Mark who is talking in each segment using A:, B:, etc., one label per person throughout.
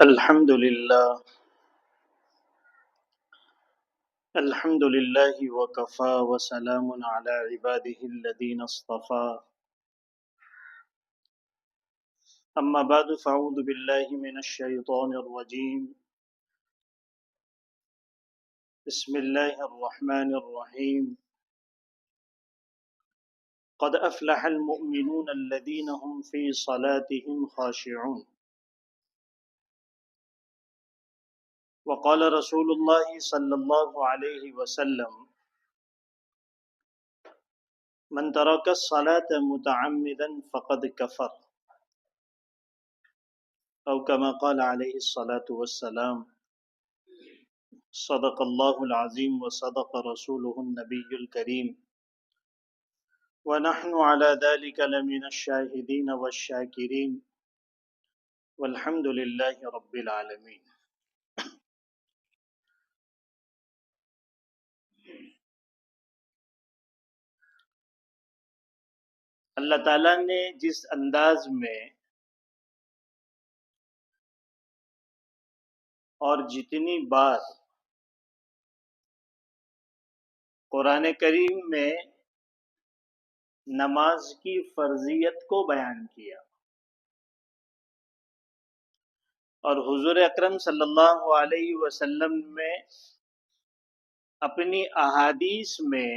A: الحمد لله وكفى وسلام على عباده الذين اصطفى أما بعد فأعوذ بالله من الشيطان الرجيم بسم الله الرحمن الرحيم قد أفلح المؤمنون الذين هم في صلاتهم خاشعون وقال رسول الله صلى الله عليه وسلم من ترك الصلاة متعمدا فقد كفر أو كما قال عليه الصلاة والسلام صدق الله العظيم وصدق رسوله النبي الكريم ونحن على ذلك لمن الشاهدين والشاكرين والحمد لله رب العالمين۔ اللہ تعالیٰ نے جس انداز میں اور جتنی بار قرآن کریم میں نماز کی فرضیت کو بیان کیا اور حضور اکرم صلی اللہ علیہ وسلم میں اپنی احادیث میں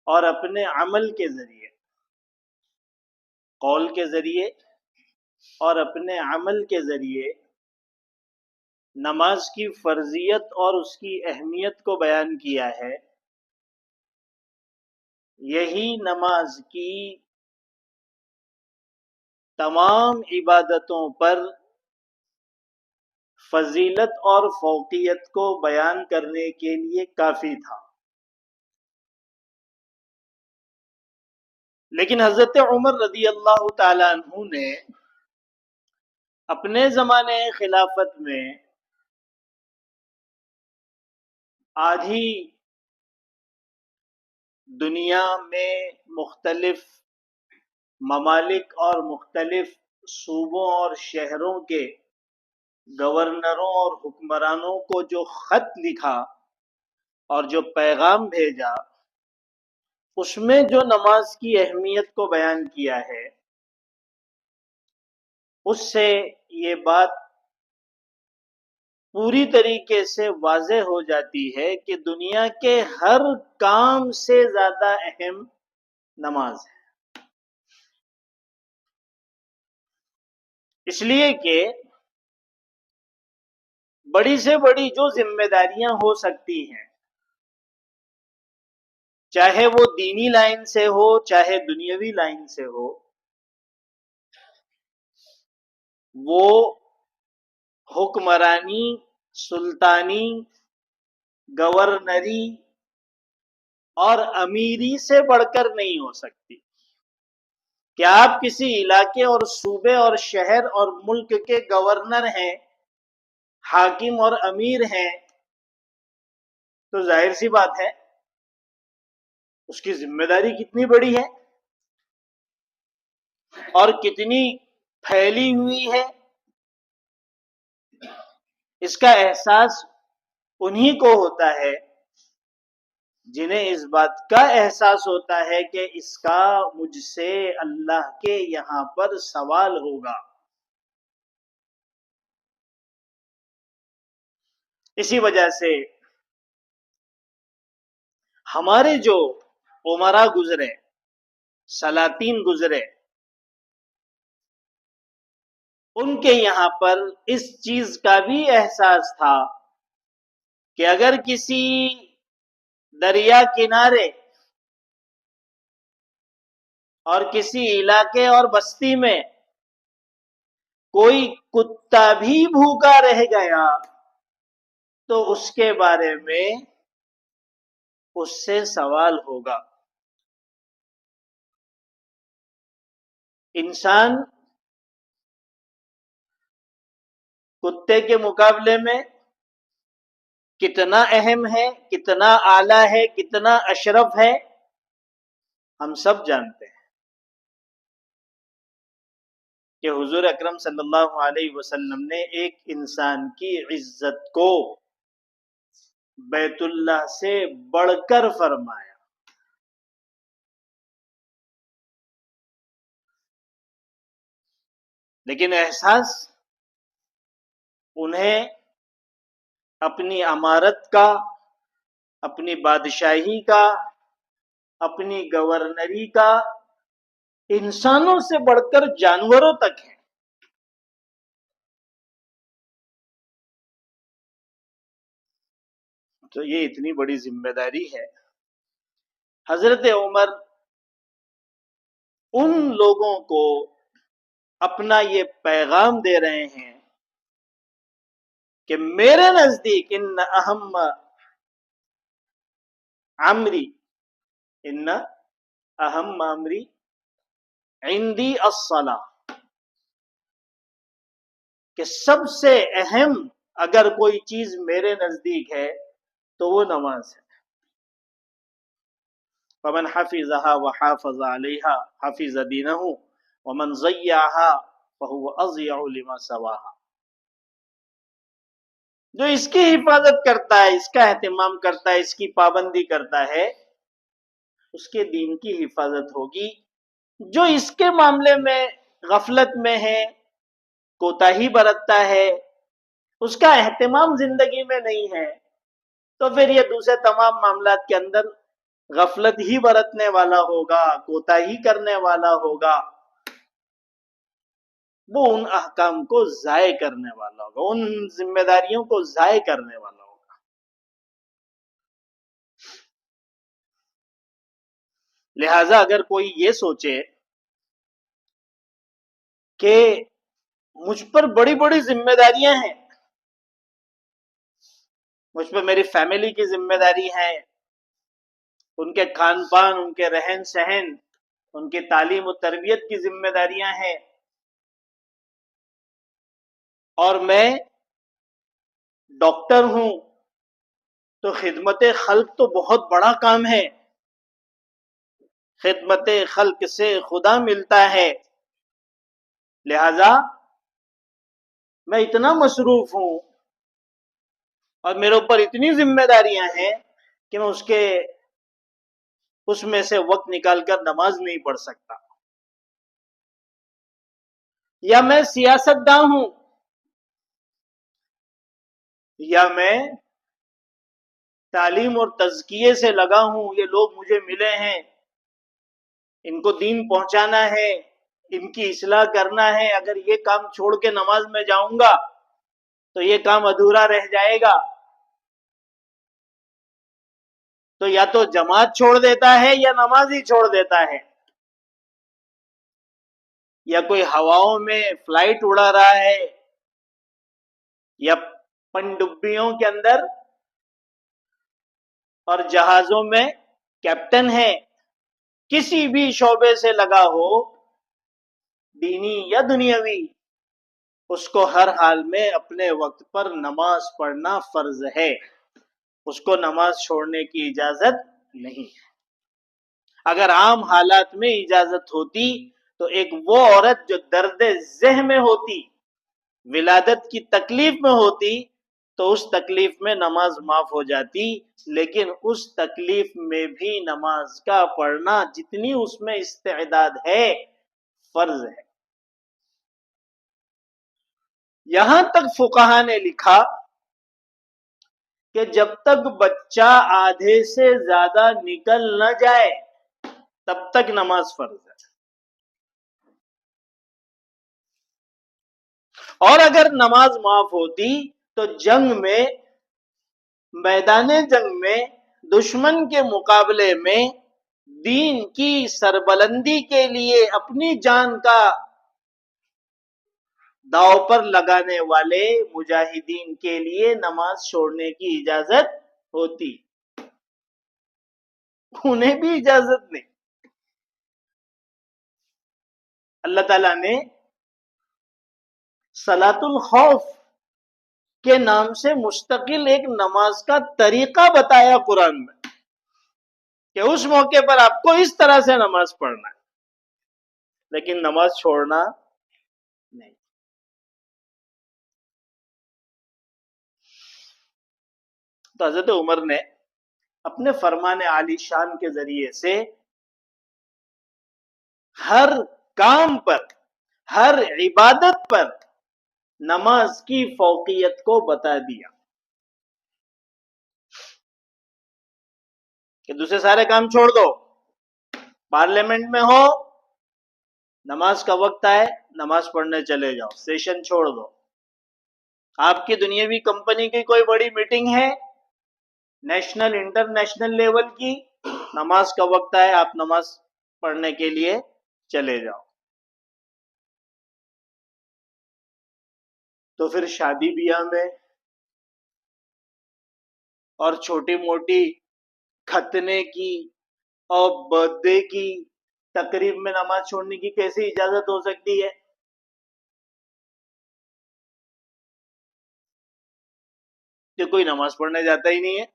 A: اور اپنے عمل کے ذریعے، قول کے ذریعے اور اپنے عمل کے ذریعے نماز کی فرضیت اور اس کی اہمیت کو بیان کیا ہے، یہی نماز کی تمام عبادتوں پر فضیلت اور فوقیت کو بیان کرنے کے لیے کافی تھا۔ لیکن حضرت عمر رضی اللہ تعالیٰ عنہ نے اپنے زمانے خلافت میں آدھی دنیا میں مختلف ممالک اور مختلف صوبوں اور شہروں کے گورنروں اور حکمرانوں کو جو خط لکھا اور جو پیغام بھیجا، اس میں جو نماز کی اہمیت کو بیان کیا ہے، اس سے یہ بات پوری طریقے سے واضح ہو جاتی ہے کہ دنیا کے ہر کام سے زیادہ اہم نماز ہے۔ اس لیے کہ بڑی سے بڑی جو ذمہ داریاں ہو سکتی ہیں، چاہے وہ دینی لائن سے ہو چاہے دنیاوی لائن سے ہو، وہ حکمرانی، سلطانی، گورنری اور امیری سے بڑھ کر نہیں ہو سکتی۔ کہ آپ کسی علاقے اور صوبے اور شہر اور ملک کے گورنر ہیں، حاکم اور امیر ہیں، تو ظاہر سی بات ہے اس کی ذمہ داری کتنی بڑی ہے اور کتنی پھیلی ہوئی ہے۔ اس کا احساس انہی کو ہوتا ہے جنہیں اس بات کا احساس ہوتا ہے کہ اس کا مجھ سے اللہ کے یہاں پر سوال ہوگا۔ اسی وجہ سے ہمارے جو امراء گزرے، سلاطین گزرے، ان کے یہاں پر اس چیز کا بھی احساس تھا کہ اگر کسی دریا کنارے اور کسی علاقے اور بستی میں کوئی کتا بھی بھوکا رہ گیا تو اس کے بارے میں اس سے سوال ہوگا۔ انسان کتے کے مقابلے میں کتنا اہم ہے، کتنا اعلیٰ ہے، کتنا اشرف ہے، ہم سب جانتے ہیں کہ حضور اکرم صلی اللہ علیہ وسلم نے ایک انسان کی عزت کو بیت اللہ سے بڑھ کر فرمایا. لیکن احساس انہیں اپنی امارت کا، اپنی بادشاہی کا، اپنی گورنری کا انسانوں سے بڑھ کر جانوروں تک ہے. تو یہ اتنی بڑی ذمہ داری ہے. حضرت عمر ان لوگوں کو اپنا یہ پیغام دے رہے ہیں کہ میرے نزدیک ان اہم امری عندی الصلاۃ، کہ سب سے اہم اگر کوئی چیز میرے نزدیک ہے تو وہ نماز ہے. فمن حفظها وحافظ عليها حفظ دینه ومن ضيعها فهو اضيع لما سواها. جو اس کی حفاظت کرتا ہے، اس کا اہتمام کرتا ہے، اس کی پابندی کرتا ہے، اس کے دین کی حفاظت ہوگی. جو اس کے معاملے میں غفلت میں ہے، کوتاہی برتتا ہے، اس کا اہتمام زندگی میں نہیں ہے، تو پھر یہ دوسرے تمام معاملات کے اندر غفلت ہی برتنے والا ہوگا، کوتاہی کرنے والا ہوگا. وہ ان احکام کو ضائع کرنے والا ہوگا، ان ذمہ داریوں کو ضائع کرنے والا ہوگا. لہذا اگر کوئی یہ سوچے کہ مجھ پر بڑی بڑی ذمہ داریاں ہیں، مجھ پر میری فیملی کی ذمہ داری ہے، ان کے کھان پان، ان کے رہن سہن، ان کی تعلیم و تربیت کی ذمہ داریاں ہیں، اور میں ڈاکٹر ہوں تو خدمت خلق تو بہت بڑا کام ہے، خدمت خلق سے خدا ملتا ہے، لہذا میں اتنا مصروف ہوں اور میرے اوپر اتنی ذمہ داریاں ہیں کہ میں اس میں سے وقت نکال کر نماز نہیں پڑھ سکتا. یا میں سیاست داں ہوں، یا میں تعلیم اور تزکیے سے لگا ہوں، یہ لوگ مجھے ملے ہیں، ان کو دین پہنچانا ہے، ان کی اصلاح کرنا ہے، اگر یہ کام چھوڑ کے نماز میں جاؤں گا تو یہ کام ادھورا رہ جائے گا. تو یا تو جماعت چھوڑ دیتا ہے یا نماز ہی چھوڑ دیتا ہے، یا کوئی ہواؤں میں فلائٹ اڑا رہا ہے، یا پنڈبیوں کے اندر اور جہازوں میں کیپٹن ہے، کسی بھی شعبے سے لگا ہو، دینی یا دنیاوی، اس کو ہر حال میں اپنے وقت پر نماز پڑھنا فرض ہے، اس کو نماز چھوڑنے کی اجازت نہیں ہے. اگر عام حالات میں اجازت ہوتی تو ایک وہ عورت جو درد ذہ میں ہوتی، ولادت کی تکلیف میں ہوتی، تو اس تکلیف میں نماز معاف ہو جاتی، لیکن اس تکلیف میں بھی نماز کا پڑھنا جتنی اس میں استعداد ہے فرض ہے. یہاں تک فقہا نے لکھا کہ جب تک بچہ آدھے سے زیادہ نکل نہ جائے تب تک نماز فرض ہے. اور اگر نماز معاف ہوتی تو جنگ میں، میدان جنگ میں دشمن کے مقابلے میں دین کی سربلندی کے لیے اپنی جان کا داؤ پر لگانے والے مجاہدین کے لیے نماز چھوڑنے کی اجازت ہوتی. انہیں بھی اجازت نہیں. اللہ تعالیٰ نے صلاۃ الخوف کے نام سے مستقل ایک نماز کا طریقہ بتایا قرآن میں، کہ اس موقع پر آپ کو اس طرح سے نماز پڑھنا ہے. لیکن نماز چھوڑنا نہیں. تو حضرت عمر نے اپنے فرمان عالی شان کے ذریعے سے ہر کام پر، ہر عبادت پر نماز کی فوقیت کو بتا دیا کہ دوسرے سارے کام چھوڑ دو، پارلیمنٹ میں ہو، نماز کا وقت آئے نماز پڑھنے چلے جاؤ، سیشن چھوڑ دو. آپ کی دنیاوی کمپنی کی کوئی بڑی میٹنگ ہے، نیشنل انٹرنیشنل لیول کی، نماز کا وقت آئے آپ نماز پڑھنے کے لیے چلے جاؤ. تو پھر شادی بیاہ میں اور چھوٹی موٹی ختنے کی اور برتھ ڈے کی تقریب میں نماز چھوڑنے کی کیسے اجازت ہو سکتی ہے؟ کہ کوئی نماز پڑھنے جاتا ہی نہیں ہے.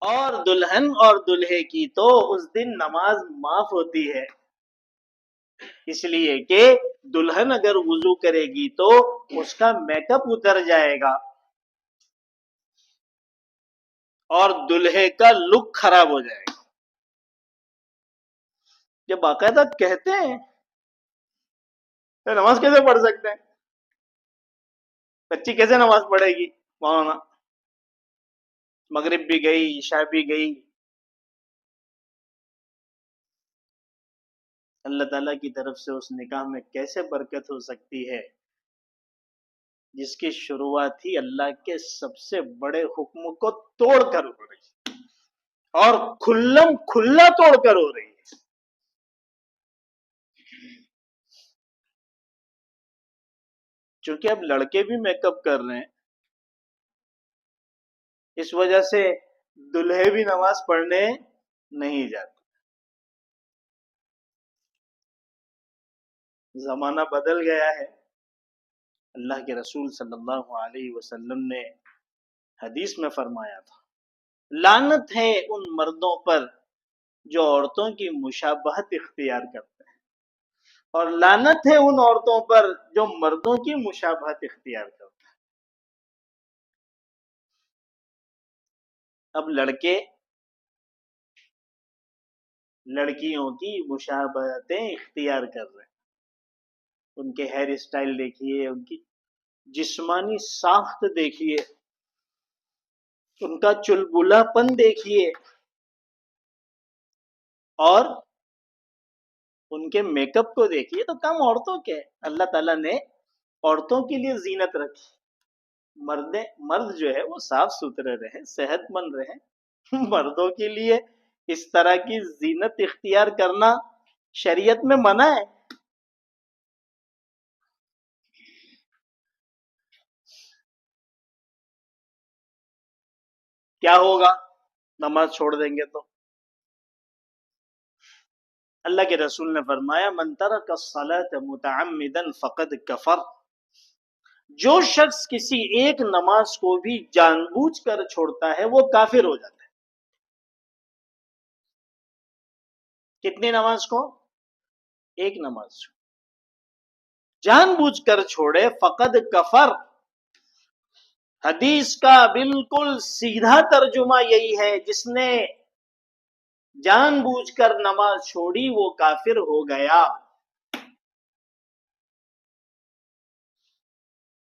A: اور دلہن اور دلہے کی تو اس دن نماز معاف ہوتی ہے، اس لیے کہ دلہن اگر وضو کرے گی تو اس کا میک اپ اتر جائے گا اور دلہے کا لک خراب ہو جائے گا. یہ باقاعدہ کہتے ہیں. نماز کیسے پڑھ سکتے ہیں؟ بچی کیسے نماز پڑھے گی؟ مولانا مغرب بھی گئی، عشاء بھی گئی. اللہ تعالیٰ کی طرف سے اس نکاح میں کیسے برکت ہو سکتی ہے جس کی شروعات ہی اللہ کے سب سے بڑے حکم کو توڑ کر ہو رہی ہے اور کھلم کھلا توڑ کر ہو رہی ہے. چونکہ اب لڑکے بھی میک اپ کر رہے ہیں، اس وجہ سے دلہے بھی نماز پڑھنے نہیں جاتے. زمانہ بدل گیا ہے. اللہ کے رسول صلی اللہ علیہ وسلم نے حدیث میں فرمایا تھا، لعنت ہے ان مردوں پر جو عورتوں کی مشابہت اختیار کرتے ہیں، اور لعنت ہے ان عورتوں پر جو مردوں کی مشابہت اختیار کرتے ہیں. اب لڑکے لڑکیوں کی مشابہتیں اختیار کر رہے ہیں. ان کے ہیئر اسٹائل دیکھیے، ان کی جسمانی ساخت دیکھیے، ان کا چلبلا پن دیکھیے، اور ان کے میک اپ کو دیکھیے. تو کم عورتوں کے اللہ تعالیٰ نے عورتوں کے لیے زینت رکھی. مرد جو ہے وہ صاف ستھرے رہے، صحت مند رہے. مردوں کے لیے اس طرح کی زینت اختیار کرنا شریعت میں منع ہے. کیا ہوگا نماز چھوڑ دیں گے تو؟ اللہ کے رسول نے فرمایا، من ترک الصلاة متعمدا فقد کفر. جو شخص کسی ایک نماز کو بھی جان بوجھ کر چھوڑتا ہے وہ کافر ہو جاتا ہے. کتنی نماز کو؟ ایک نماز کو جان بوجھ کر چھوڑے فقد کفر. حدیث کا بالکل سیدھا ترجمہ یہی ہے، جس نے جان بوجھ کر نماز چھوڑی وہ کافر ہو گیا.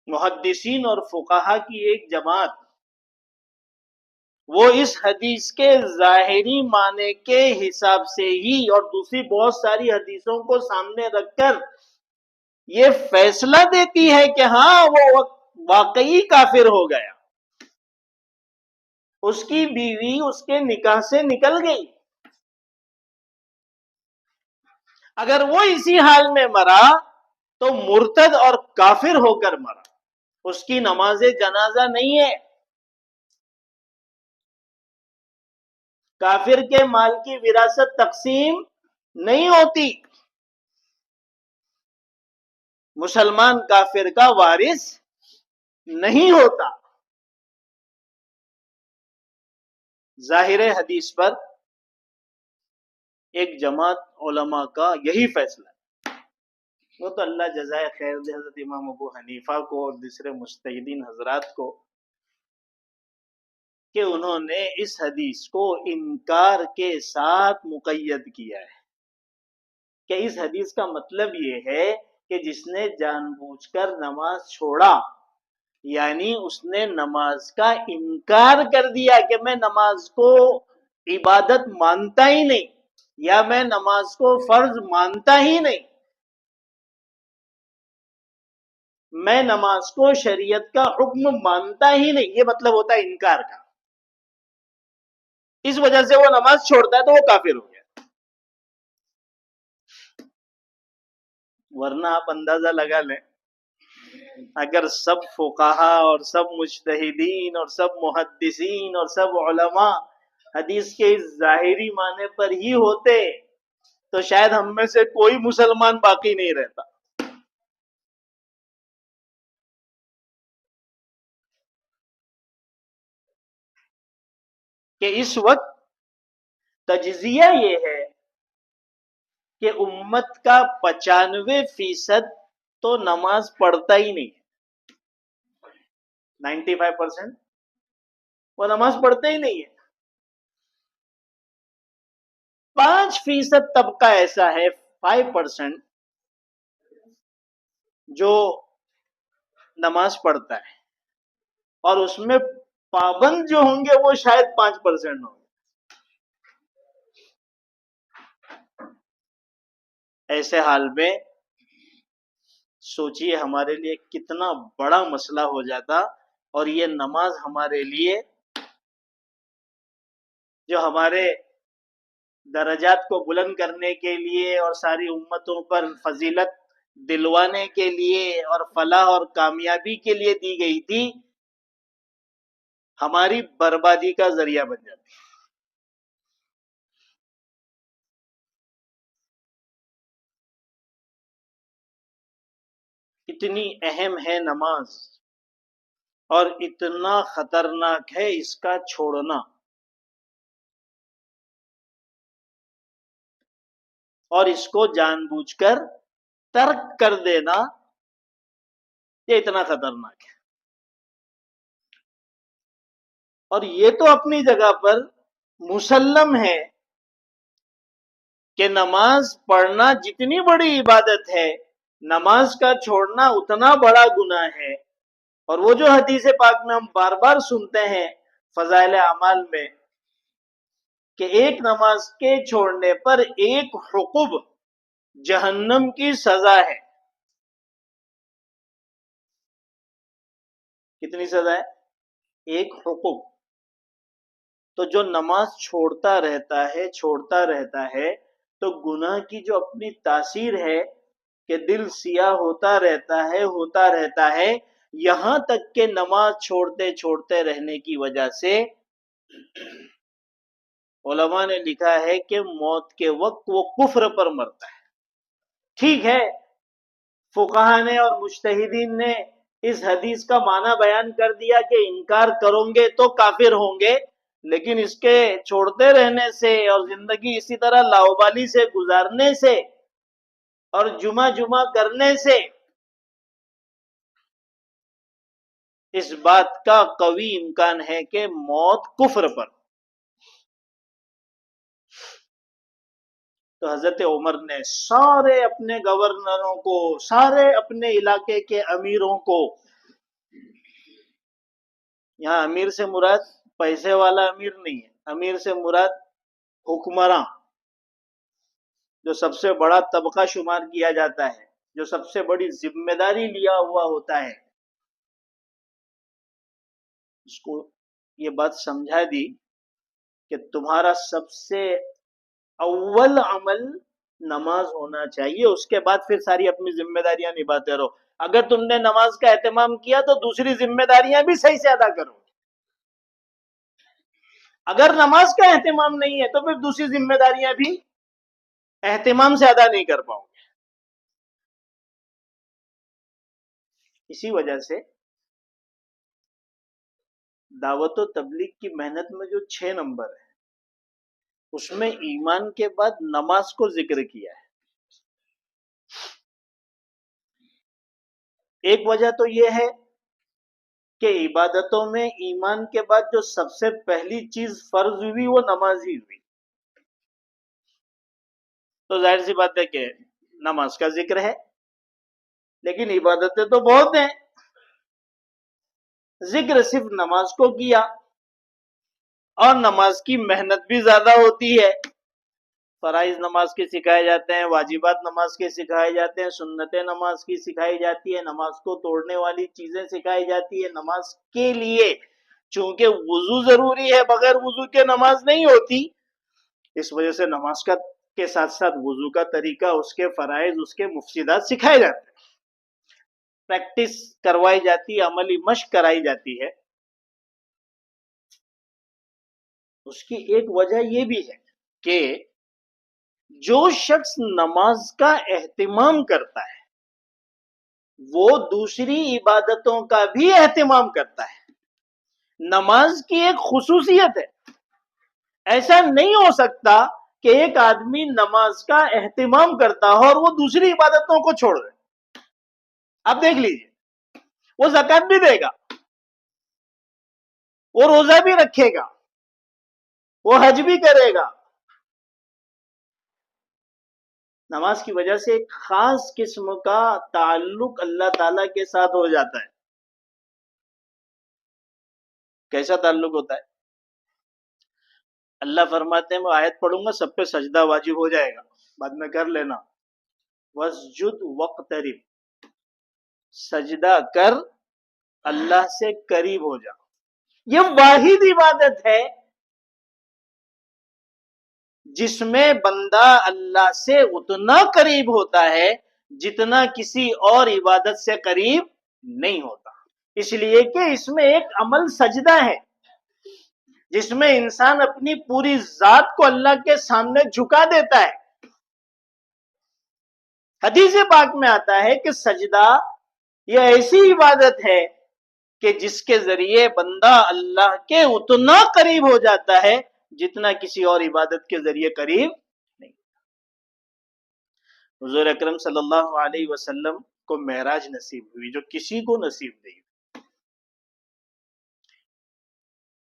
A: محدثین اور فقہا کی ایک جماعت وہ اس حدیث کے ظاہری معنی کے حساب سے ہی اور دوسری بہت ساری حدیثوں کو سامنے رکھ کر یہ فیصلہ دیتی ہے کہ ہاں وہ واقعی کافر ہو گیا، اس کی بیوی اس کے نکاح سے نکل گئی. اگر وہ اسی حال میں مرا تو مرتد اور کافر ہو کر مرا، اس کی نماز جنازہ نہیں ہے. کافر کے مال کی وراثت تقسیم نہیں ہوتی. مسلمان کافر کا وارث نہیں ہوتا. ظاہر حدیث پر ایک جماعت علماء کا یہی فیصلہ ہے. وہ تو اللہ جزائے خیر دے حضرت امام ابو حنیفہ کو اور دوسرے مجتہدین حضرات کو کہ انہوں نے اس حدیث کو انکار کے ساتھ مقید کیا ہے کہ اس حدیث کا مطلب یہ ہے کہ جس نے جان بوجھ کر نماز چھوڑا یعنی اس نے نماز کا انکار کر دیا کہ میں نماز کو عبادت مانتا ہی نہیں یا میں نماز کو فرض مانتا ہی نہیں، میں نماز کو شریعت کا حکم مانتا ہی نہیں، یہ مطلب ہوتا ہے انکار کا۔ اس وجہ سے وہ نماز چھوڑتا ہے تو وہ کافر ہو گیا۔ ورنہ آپ اندازہ لگا لیں اگر سب فقہا اور سب مجتہدین اور سب محدثین اور سب علماء حدیث کے اس ظاہری معنی پر ہی ہوتے تو شاید ہم میں سے کوئی مسلمان باقی نہیں رہتا۔ کہ اس وقت تجزیہ یہ ہے کہ امت کا 95% تو نماز پڑھتا ہی نہیں ہے، 95% وہ نماز پڑھتے ہی نہیں ہے۔ 5% طبقہ ایسا ہے، 5% جو نماز پڑھتا ہے اور اس میں پابند جو ہوں گے وہ شاید 5% ہوں گے۔ ایسے حال میں سوچئے ہمارے لیے کتنا بڑا مسئلہ ہو جاتا، اور یہ نماز ہمارے لیے جو ہمارے درجات کو بلند کرنے کے لیے اور ساری امتوں پر فضیلت دلوانے کے لیے اور فلاح اور کامیابی کے لیے دی گئی تھی، ہماری بربادی کا ذریعہ بن جاتی۔ اتنی اہم ہے نماز اور اتنا خطرناک ہے اس کا چھوڑنا، اور اس کو جان بوجھ کر ترک کر دینا یہ اتنا خطرناک ہے۔ اور یہ تو اپنی جگہ پر مسلم ہے کہ نماز پڑھنا جتنی بڑی عبادت ہے، نماز کا چھوڑنا اتنا بڑا گناہ ہے۔ اور وہ جو حدیث پاک میں ہم بار بار سنتے ہیں فضائل اعمال میں کہ ایک نماز کے چھوڑنے پر ایک حقب جہنم کی سزا ہے۔ کتنی سزا ہے؟ ایک حقب۔ تو جو نماز چھوڑتا رہتا ہے تو گناہ کی جو اپنی تاثیر ہے کہ دل سیاہ ہوتا رہتا ہے یہاں تک کہ نماز چھوڑتے رہنے کی وجہ سے علماء نے لکھا ہے کہ موت کے وقت وہ کفر پر مرتا ہے۔ ٹھیک ہے، فقہا نے اور مجتہدین نے اس حدیث کا معنی بیان کر دیا کہ انکار کرو گے تو کافر ہوں گے، لیکن اس کے چھوڑتے رہنے سے اور زندگی اسی طرح لاؤبالی سے گزارنے سے اور جمعہ کرنے سے اس بات کا قوی امکان ہے کہ موت کفر پر۔ تو حضرت عمر نے سارے اپنے گورنروں کو، سارے اپنے علاقے کے امیروں کو، یہاں امیر سے مراد پیسے والا امیر نہیں ہے، امیر سے مراد حکمراں، جو سب سے بڑا طبقہ شمار کیا جاتا ہے، جو سب سے بڑی ذمہ داری لیا ہوا ہوتا ہے، اس کو یہ بات سمجھا دی کہ تمہارا سب سے اول عمل نماز ہونا چاہیے، اس کے بعد پھر ساری اپنی ذمہ داریاں نبھاتے رہو۔ اگر تم نے نماز کا اہتمام کیا تو دوسری ذمہ داریاں بھی صحیح سے ادا کرو، اگر نماز کا اہتمام نہیں ہے تو پھر دوسری ذمہ داریاں بھی اہتمام سے ادا نہیں کر پاؤ گے۔ اسی وجہ سے دعوت و تبلیغ کی محنت میں جو 6 نمبر ہے اس میں ایمان کے بعد نماز کو ذکر کیا ہے۔ ایک وجہ تو یہ ہے کہ عبادتوں میں ایمان کے بعد جو سب سے پہلی چیز فرض ہوئی وہ نماز ہی ہوئی، تو ظاہر سی بات ہے کہ نماز کا ذکر ہے، لیکن عبادتیں تو بہت ہیں، ذکر صرف نماز کو کیا، اور نماز کی محنت بھی زیادہ ہوتی ہے، فرائض نماز کے سکھائے جاتے ہیں، واجبات نماز کے سکھائے جاتے ہیں، سنتیں نماز کی سکھائی جاتی ہے، نماز کو توڑنے والی چیزیں سکھائی جاتی ہے نماز کے لیے، چونکہ وضو ضروری ہے، بغیر وضو کے نماز نہیں ہوتی، اس وجہ سے نماز کا کے ساتھ ساتھ وضو کا طریقہ، اس کے فرائض، اس کے مفسدات سکھائے جاتے ہیں، پریکٹس کروائی جاتی ہے، عملی مشق کرائی جاتی ہے۔ اس کی ایک وجہ یہ بھی ہے کہ جو شخص نماز کا اہتمام کرتا ہے وہ دوسری عبادتوں کا بھی اہتمام کرتا ہے، نماز کی ایک خصوصیت ہے، ایسا نہیں ہو سکتا کہ ایک آدمی نماز کا اہتمام کرتا ہو اور وہ دوسری عبادتوں کو چھوڑ دے۔ آپ دیکھ لیجئے، وہ زکوٰۃ بھی دے گا، وہ روزہ بھی رکھے گا، وہ حج بھی کرے گا، نماز کی وجہ سے ایک خاص قسم کا تعلق اللہ تعالی کے ساتھ ہو جاتا ہے۔ کیسا تعلق ہوتا ہے؟ اللہ فرماتے ہیں، میں آیت پڑھوں گا، سب پہ سجدہ واجب ہو جائے گا، بعد میں کر لینا، وَاسْجُدْ وَاقْتَرِب، سجدہ کر، اللہ سے قریب ہو جا۔ یہ واحد عبادت ہے جس میں بندہ اللہ سے اتنا قریب ہوتا ہے جتنا کسی اور عبادت سے قریب نہیں ہوتا، اس لیے کہ اس میں ایک عمل سجدہ ہے جس میں انسان اپنی پوری ذات کو اللہ کے سامنے جھکا دیتا ہے۔ حدیث پاک میں آتا ہے کہ سجدہ یہ ایسی عبادت ہے کہ جس کے ذریعے بندہ اللہ کے اتنا قریب ہو جاتا ہے جتنا کسی اور عبادت کے ذریعے قریب نہیں۔ حضور اکرم صلی اللہ علیہ وسلم کو معراج نصیب ہوئی، جو کسی کو نصیب نہیں ہوئی۔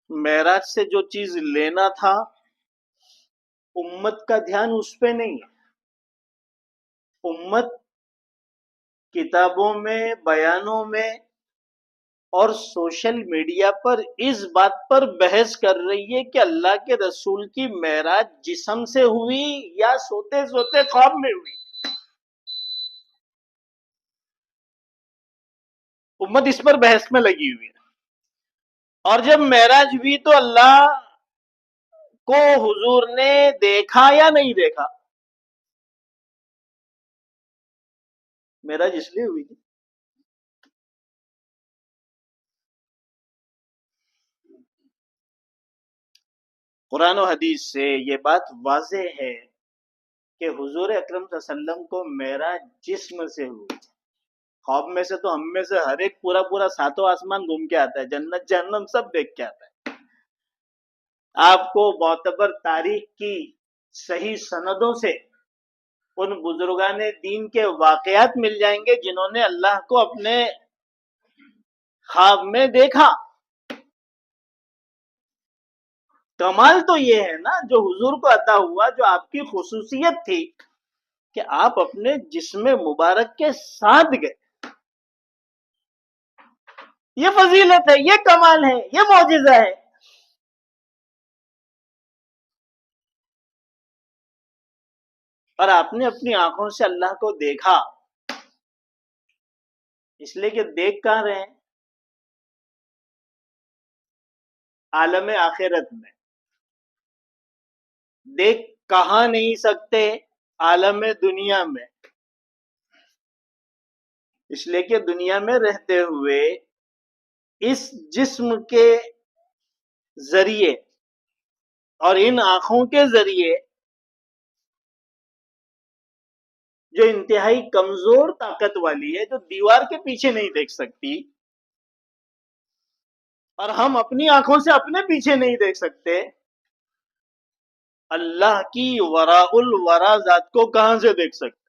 A: معراج سے جو چیز لینا تھا امت کا دھیان اس پہ نہیں ہے، امت کتابوں میں، بیانوں میں اور سوشل میڈیا پر اس بات پر بحث کر رہی ہے کہ اللہ کے رسول کی معراج جسم سے ہوئی یا سوتے سوتے خواب میں ہوئی۔ امت اس پر بحث میں لگی ہوئی ہے، اور جب معراج ہوئی تو اللہ کو حضور نے دیکھا یا نہیں دیکھا؟ معراج اس لیے ہوئی تھی قرآن و حدیث سے یہ بات واضح ہے کہ حضور اکرم صلی اللہ علیہ وسلم کو معراج جسم سے ہوئی، خواب میں سے تو ہم میں سے ہر ایک پورا ساتوں آسمان گھوم کے آتا ہے، جنت جہنم سب دیکھ کے آتا ہے۔ آپ کو معتبر تاریخ کی صحیح سندوں سے ان بزرگان دین کے واقعات مل جائیں گے جنہوں نے اللہ کو اپنے خواب میں دیکھا۔ کمال تو یہ ہے نا جو حضور کو عطا ہوا، جو آپ کی خصوصیت تھی کہ آپ اپنے جسم مبارک کے ساتھ گئے۔ یہ فضیلت ہے، یہ کمال ہے، یہ معجزہ ہے۔ اور آپ نے اپنی آنکھوں سے اللہ کو دیکھا، اس لیے کہ دیکھ کہاں رہے ہیں؟ عالم آخرت میں۔ دیکھ کہاں نہیں سکتے؟ عالم دنیا میں، اس لیے کہ دنیا میں رہتے ہوئے اس جسم کے ذریعے اور ان آنکھوں کے ذریعے جو انتہائی کمزور طاقت والی ہے، جو دیوار کے پیچھے نہیں دیکھ سکتی، اور ہم اپنی آنکھوں سے اپنے پیچھے نہیں دیکھ سکتے، اللہ کی وراء الورا ذات کو کہاں سے دیکھ سکتے؟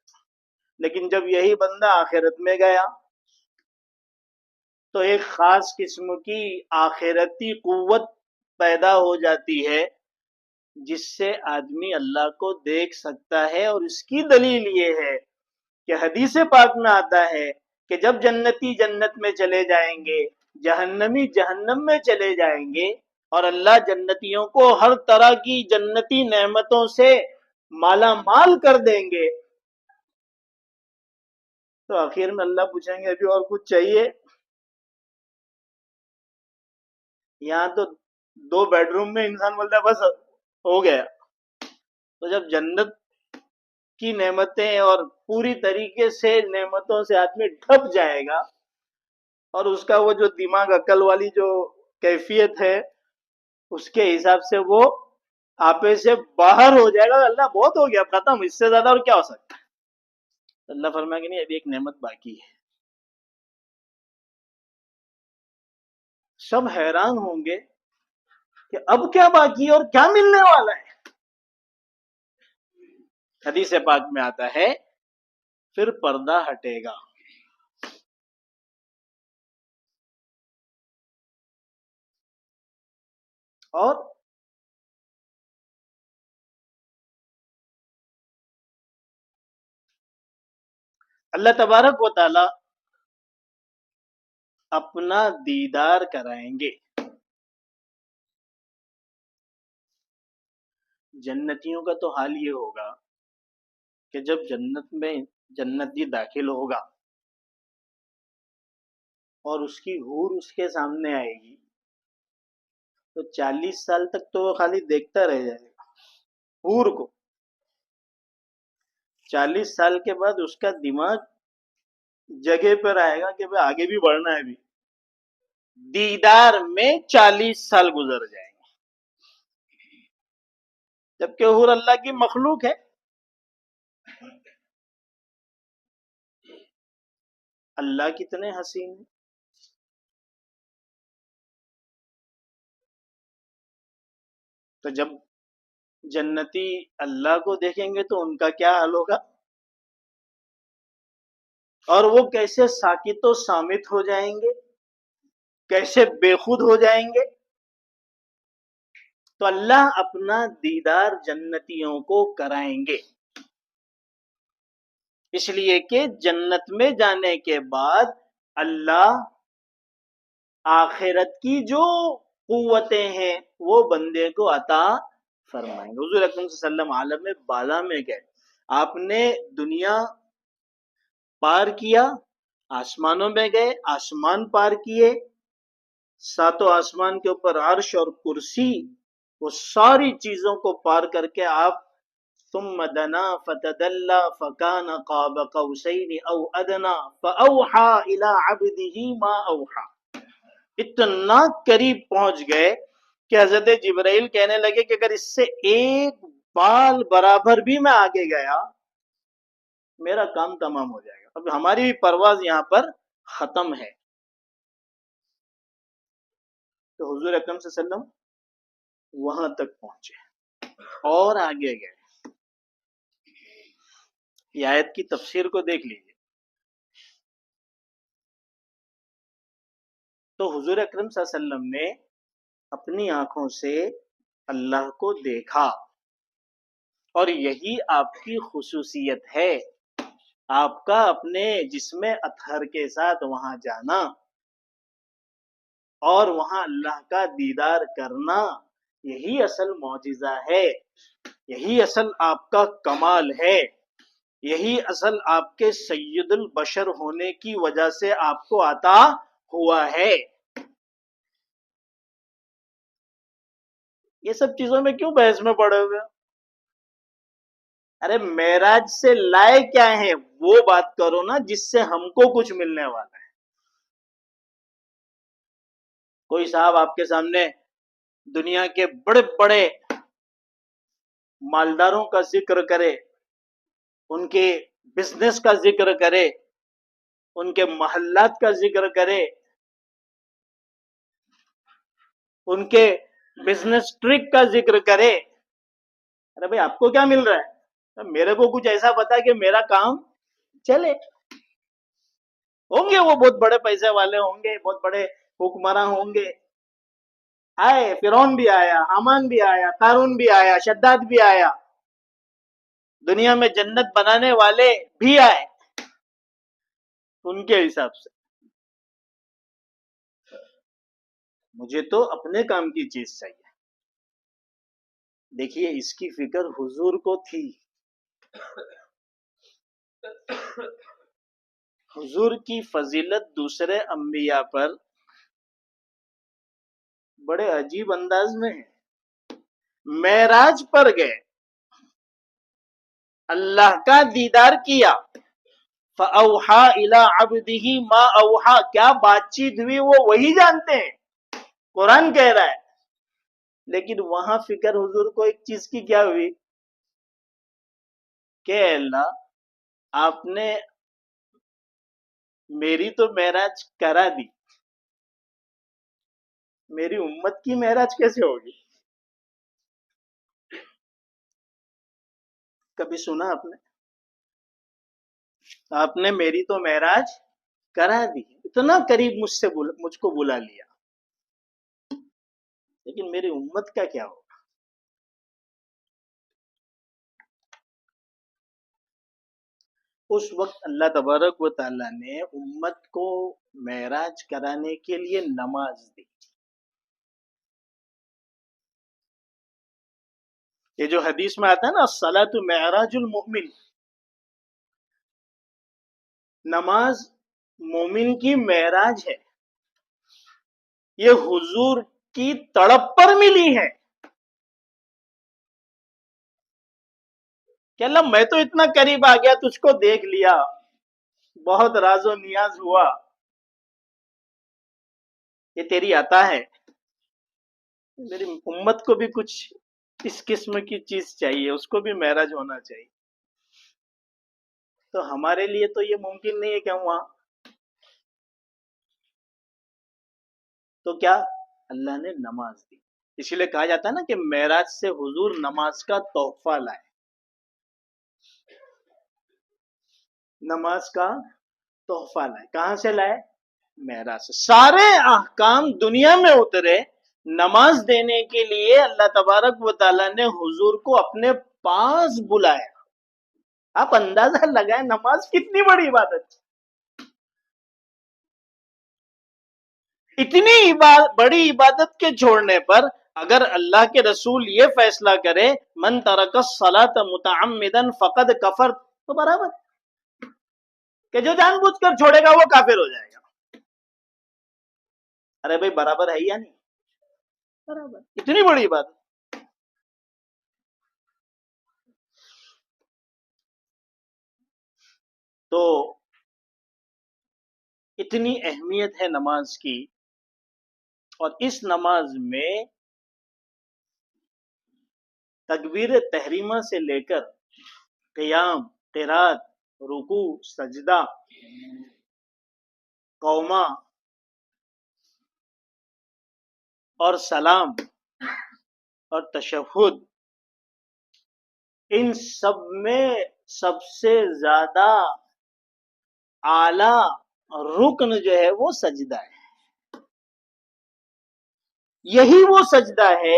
A: لیکن جب یہی بندہ آخرت میں گیا تو ایک خاص قسم کی آخرتی قوت پیدا ہو جاتی ہے جس سے آدمی اللہ کو دیکھ سکتا ہے. اور اس کی دلیل یہ ہے کہ حدیث پاک میں آتا ہے کہ جب جنتی جنت میں چلے جائیں گے، جہنمی جہنم میں چلے جائیں گے، اور اللہ جنتیوں کو ہر طرح کی جنتی نعمتوں سے مالا مال کر دیں گے، تو آخر میں اللہ پوچھیں گے ابھی اور کچھ چاہیے؟ یہاں تو 2 بیڈ روم میں انسان بولتا ہے بس ہو گیا. تو جب جنت کی نعمتیں اور پوری طریقے سے نعمتوں سے آدمی ڈھپ جائے گا، اور اس کا وہ جو دماغ عقل والی جو کیفیت ہے اس کے حساب سے وہ آپے سے باہر ہو جائے گا. اللہ بہت ہو گیا، ختم، اس سے زیادہ اور کیا ہو سکتا ہے؟ اللہ فرمائے کہ نہیں، ابھی ایک نعمت باقی ہے. سب حیران ہوں گے کہ اب کیا باقی ہے اور کیا ملنے والا ہے. حدیث پاک میں آتا ہے پھر پردہ ہٹے گا، اور اللہ تبارک و تعالی اپنا دیدار کرائیں گے. جنتیوں کا تو حال یہ ہوگا کہ جب جنت میں جنتی داخل ہوگا اور اس کی حور اس کے سامنے آئے گی تو 40 سال تک تو وہ خالی دیکھتا رہ جائے گا حور کو. 40 سال کے بعد اس کا دماغ جگہ پر آئے گا کہ آگے بھی بڑھنا ہے. بھی دیدار میں 40 سال گزر جائیں گے، جبکہ حور اللہ کی مخلوق ہے. اللہ کتنے حسین ہیں. تو جب جنتی اللہ کو دیکھیں گے تو ان کا کیا حال ہوگا، اور وہ کیسے ساکت و صامت ہو جائیں گے، کیسے بے خود ہو جائیں گے. تو اللہ اپنا دیدار جنتیوں کو کرائیں گے، اس لیے کہ جنت میں جانے کے بعد اللہ آخرت کی جو قوتیں ہیں وہ بندے کو عطا فرمائیں گے. حضور اکرم صلی اللہ علیہ وسلم عالم بالا میں گئے، آپ نے دنیا پار کیا، آسمانوں میں گئے، آسمان پار کیے، 7 آسمان کے اوپر عرش اور کرسی، وہ ساری چیزوں کو پار کر کے آپ ثم دنا فتدلى فكان قاب قوسين او ادنى فاوحى الى عبده ما اوحى. اتنا قریب پہنچ گئے کہ حضرت جبرائیل کہنے لگے کہ اگر اس سے ایک بال برابر بھی میں آگے گیا میرا کام تمام ہو جائے گا. اب ہماری بھی پرواز یہاں پر ختم ہے. تو حضور اکرم صلی اللہ علیہ وسلم وہاں تک پہنچے اور آگے گئے. یہ آیت کی تفسیر کو دیکھ لیجیے. تو حضور اکرم صلی اللہ علیہ وسلم نے اپنی آنکھوں سے اللہ کو دیکھا، اور یہی آپ کی خصوصیت ہے، آپ کا اپنے جسم اطہر کے ساتھ وہاں جانا اور وہاں اللہ کا دیدار کرنا، یہی اصل معجزہ ہے، یہی اصل آپ کا کمال ہے، یہی اصل آپ کے سید البشر ہونے کی وجہ سے آپ کو عطا ہوا ہے. یہ سب چیزوں میں کیوں بحث میں پڑے ہوئے؟ ارے معراج سے لائے کیا ہیں وہ بات کرو نا، جس سے ہم کو کچھ ملنے والا ہے. کوئی صاحب آپ کے سامنے دنیا کے بڑے بڑے مالداروں کا ذکر کرے، ان کے بزنس کا ذکر کرے، ان کے محلات کا ذکر کرے، ان کے بزنس ٹرک کا ذکر کرے. ارے بھائی آپ کو کیا مل رہا ہے؟ میرے کو کچھ ایسا بتا کہ میرا کام چلے. ہوں گے وہ بہت بڑے پیسے والے ہوں گے، بہت بڑے حکمراں ہوں گے. آئے، فرعون بھی آیا، حامان بھی آیا، قارون بھی آیا، شداد بھی آیا، دنیا میں جنت بنانے والے بھی آئے. ان کے حساب سے مجھے تو اپنے کام کی چیز چاہیے. دیکھیے اس کی فکر حضور کو تھی. حضور کی فضیلت دوسرے انبیاء پر بڑے عجیب انداز میں ہے. معراج پر گئے، اللہ کا دیدار کیا، فَأَوْحَا إِلَىٰ عَبْدِهِ مَا أَوْحَا، کیا بات چیت ہوئی وہ وہی جانتے ہیں، قرآن کہہ رہا ہے. لیکن وہاں فکر حضور کو ایک چیز کی کیا ہوئی کہ اللہ آپ نے میری تو معراج کرا دی، میری امت کی معراج کیسے ہوگی؟ کبھی سنا آپ نے میری تو معراج کرا دی، اتنا قریب مجھ کو بلا لیا، لیکن میری امت کا کیا ہوگا؟ اس وقت اللہ تبارک و تعالیٰ نے امت کو معراج کرانے کے لیے نماز دی. یہ جو حدیث میں آتا ہے نا الصلاۃ معراج المؤمن، نماز مومن کی معراج ہے. یہ حضور کی تڑپ پر ملی ہے کہ اللہ میں تو اتنا قریب آ گیا، تجھ کو دیکھ لیا، بہت راز و نیاز ہوا، یہ تیری عطا ہے، میری امت کو بھی کچھ اس قسم کی چیز چاہیے، اس کو بھی معراج ہونا چاہیے. تو ہمارے لیے تو یہ ممکن نہیں ہے کہ ہم وہاں، تو کیا اللہ نے نماز دی. اسی لیے کہا جاتا ہے نا کہ معراج سے حضور نماز کا تحفہ لائے. نماز کا تحفہ لائے، کہاں سے لائے؟ معراج سے. سارے احکام دنیا میں اترے، نماز دینے کے لیے اللہ تبارک و تعالیٰ نے حضور کو اپنے پاس بلایا. آپ اندازہ لگائیں نماز کتنی بڑی عبادت، اتنی بڑی عبادت کے چھوڑنے پر اگر اللہ کے رسول یہ فیصلہ کرے من ترک الصلاۃ متعمدا فقد کفر، تو برابر کہ جو جان بوجھ کر چھوڑے گا وہ کافر ہو جائے گا. ارے بھائی برابر ہے یا نہیں؟ برابر. اتنی بڑی بات. تو اتنی اہمیت ہے نماز کی، اور اس نماز میں تکبیر تحریمہ سے لے کر قیام، قرات، رکوع، سجدہ، قومہ اور سلام اور تشہد، ان سب میں سب سے زیادہ اعلیٰ رکن جو ہے وہ سجدہ ہے. یہی وہ سجدہ ہے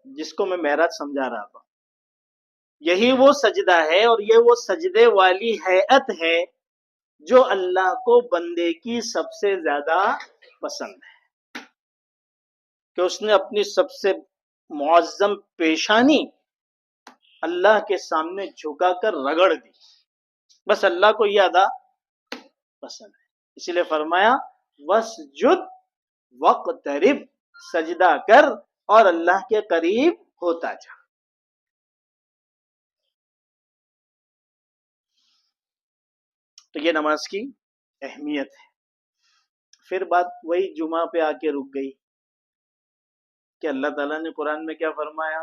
A: جس کو میں معراج سمجھا رہا تھا. یہی وہ سجدہ ہے اور یہ وہ سجدے والی ہیئت ہے جو اللہ کو بندے کی سب سے زیادہ پسند ہے، کہ اس نے اپنی سب سے معظم پیشانی اللہ کے سامنے جھکا کر رگڑ دی. بس اللہ کو یہ ادا پسند ہے. اسی لیے فرمایا وَاسْجُدْ وَاقْتَرِبْ، سجدہ کر اور اللہ کے قریب ہوتا جا. تو یہ نماز کی اہمیت ہے. پھر بات وہی جمعہ پہ آ کے رک گئی کہ اللہ تعالیٰ نے قرآن میں کیا فرمایا؟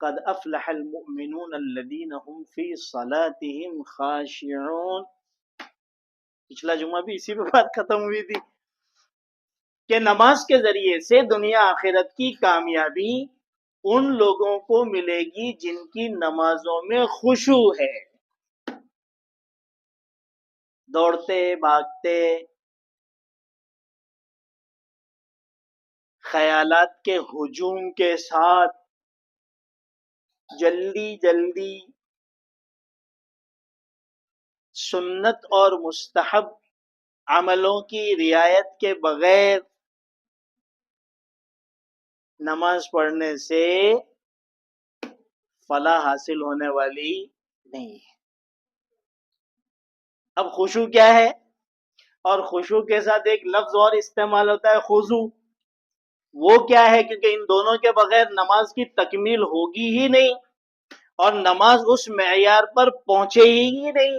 A: قد افلح المؤمنون الذین هم فی صلاتهم خاشعون. پچھلا جمعہ بھی اسی پہ بات ختم ہوئی تھی کہ نماز کے ذریعے سے دنیا آخرت کی کامیابی ان لوگوں کو ملے گی جن کی نمازوں میں خشوع ہے. دوڑتے بھاگتے خیالات کے ہجوم کے ساتھ جلدی جلدی سنت اور مستحب عملوں کی رعایت کے بغیر نماز پڑھنے سے فلاح حاصل ہونے والی نہیں ہے۔ اب خشوع کیا ہے؟ اور خشوع کے ساتھ ایک لفظ اور استعمال ہوتا ہے خضوع، وہ کیا ہے؟ کیونکہ ان دونوں کے بغیر نماز کی تکمیل ہوگی ہی نہیں، اور نماز اس معیار پر پہنچے ہی نہیں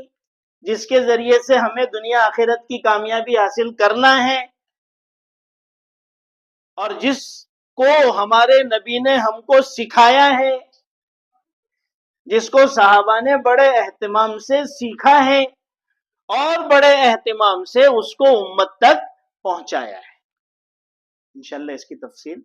A: جس کے ذریعے سے ہمیں دنیا آخرت کی کامیابی حاصل کرنا ہے، اور جس کو ہمارے نبی نے ہم کو سکھایا ہے، جس کو صحابہ نے بڑے اہتمام سے سیکھا ہے اور بڑے اہتمام سے اس کو امت تک پہنچایا ہے۔ انشاءاللہ اس کی تفصیل